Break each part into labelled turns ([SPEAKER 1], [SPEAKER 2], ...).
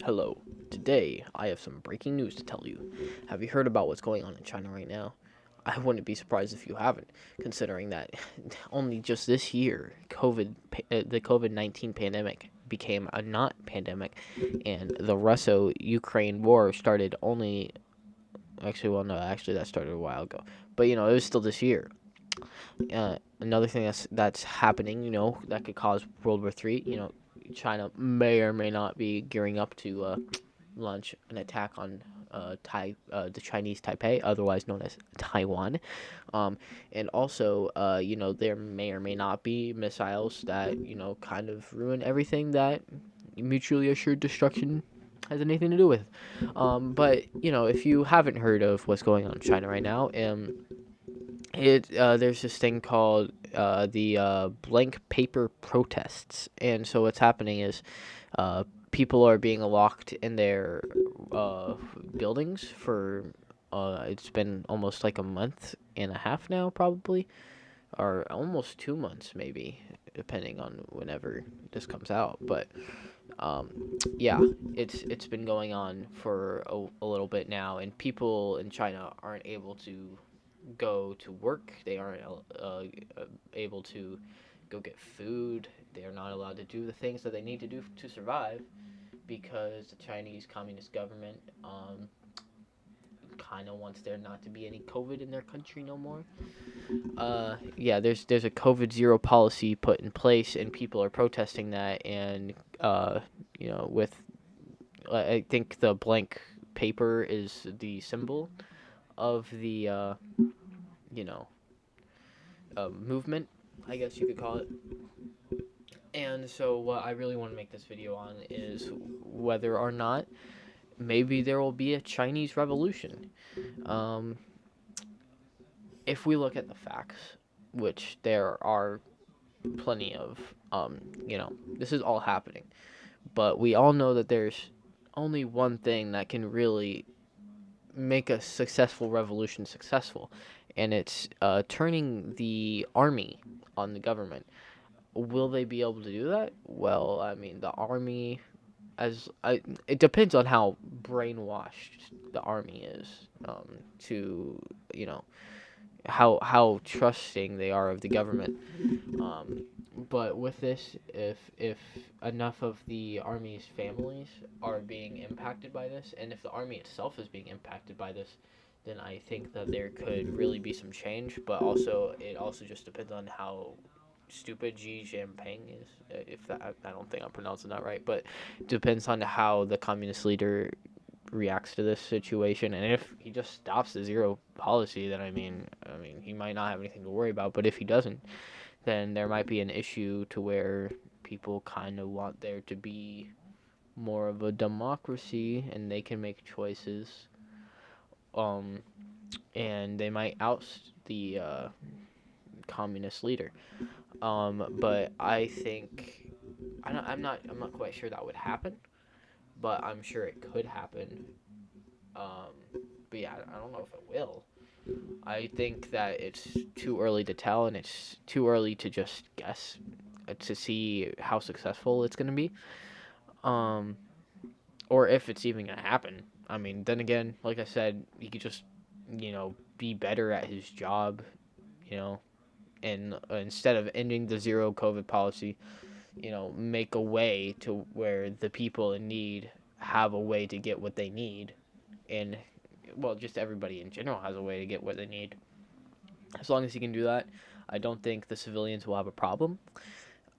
[SPEAKER 1] Hello. Today, I have some breaking news to tell you. Have you heard about what's going on in China right now? I wouldn't be surprised if you haven't, considering that only just this year, the COVID-19 pandemic became a not pandemic, and the Russo-Ukraine war started only. Actually, well, no, actually, that started a while ago. But it was still this year. Another thing that's happening, that could cause World War III. China may or may not be gearing up to launch an attack on the Chinese Taipei, otherwise known as Taiwan. And also, there may or may not be missiles that, kind of ruin everything that mutually assured destruction has anything to do with. But, if you haven't heard of what's going on in China right now, there's this thing called the blank paper protests, and so what's happening is people are being locked in their uh, buildings for it's been almost like a month and a half now, probably, or almost 2 months, maybe, depending on whenever this comes out. But yeah, it's been going on for a little bit now, and people in China aren't able to go to work. They aren't able to go get food. They are not allowed to do the things that they need to do to survive because the Chinese Communist government kind of wants there not to be any COVID in their country no more. Yeah, there's a COVID zero policy put in place, and people are protesting that. And with I think the blank paper is the symbol of the you know movement, I guess you could call it. And so, what I really want to make this video on is whether or not maybe there will be a Chinese revolution. Um, if we look at the facts, which there are plenty of, this is all happening, but we all know that there's only one thing that can really make a successful revolution successful, and it's turning the army on the government. Will they be able to do that? Well, I mean, the army, it depends on how brainwashed the army is, to you know how trusting they are of the government. Um, but with this, if enough of the army's families are being impacted by this, and if the army itself is being impacted by this, then I think that there could really be some change. But also, it also just depends on how stupid Xi Jinping is. If that, I don't think I'm pronouncing that right, but it depends on how the communist leader reacts to this situation. And if he just stops the zero policy, then I mean, he might not have anything to worry about. But if he doesn't, then there might be an issue to where people kind of want there to be more of a democracy and they can make choices. Um, and they might oust the communist leader. But I think I'm not quite sure that would happen, but I'm sure it could happen. But yeah, I don't know if it will. I think that it's too early to tell, and it's too early to just guess to see how successful it's going to be, um, or if it's even going to happen. I mean, then again, like I said, he could just, be better at his job, you know, and instead of ending the zero COVID policy, make a way to where the people in need have a way to get what they need, and well, just everybody in general has a way to get what they need. As long as he can do that, I don't think the civilians will have a problem.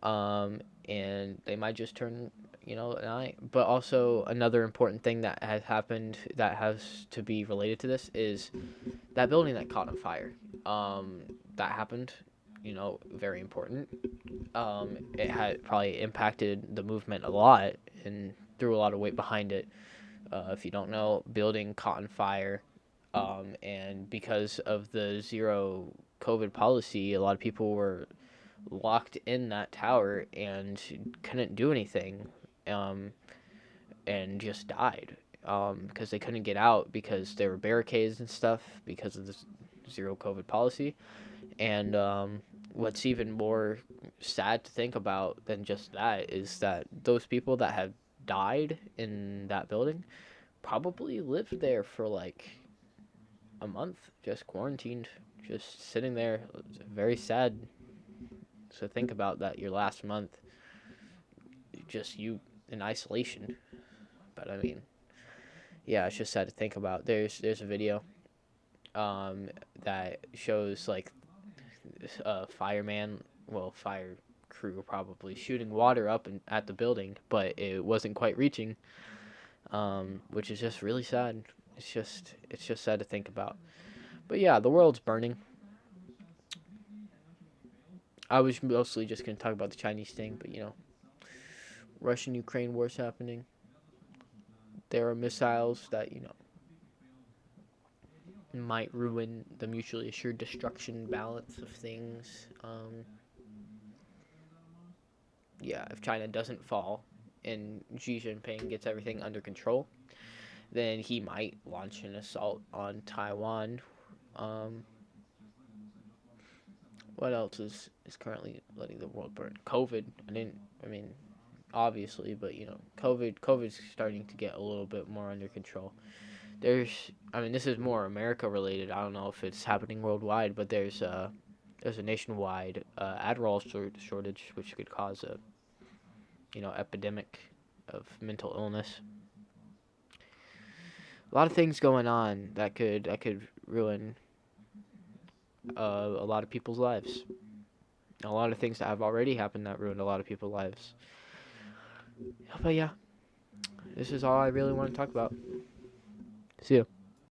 [SPEAKER 1] And they might just turn, an eye. But also, another important thing that has happened that has to be related to this is that building that caught on fire. That happened, very important. It had probably impacted the movement a lot and threw a lot of weight behind it. If you don't know, building caught on fire, and because of the zero COVID policy, a lot of people were locked in that tower and couldn't do anything, um, and just died, because they couldn't get out because there were barricades and stuff because of the zero COVID policy. And what's even more sad to think about than just that is that those people that have died in that building probably lived there for like a month, just quarantined, just sitting there. It's very sad to think about that your last month, just you in isolation. But I mean, yeah, it's just sad to think about. There's a video that shows like a fireman, well, fire crew probably shooting water up at the building, but it wasn't quite reaching, which is just really sad. It's just sad to think about. But yeah, the world's burning. I was mostly just gonna talk about the Chinese thing, but Russian-Ukraine war's happening. There are missiles that might ruin the mutually assured destruction balance of things. Yeah, if China doesn't fall and Xi Jinping gets everything under control, then he might launch an assault on Taiwan. Um, what else is currently letting the world burn? COVID. I mean, obviously, but COVID's starting to get a little bit more under control. This is more America related. I don't know if it's happening worldwide, but there's a nationwide Adderall shortage, which could cause a epidemic of mental illness. A lot of things going on that could ruin a lot of people's lives. A lot of things that have already happened that ruined a lot of people's lives. But yeah, this is all I really want to talk about. See ya.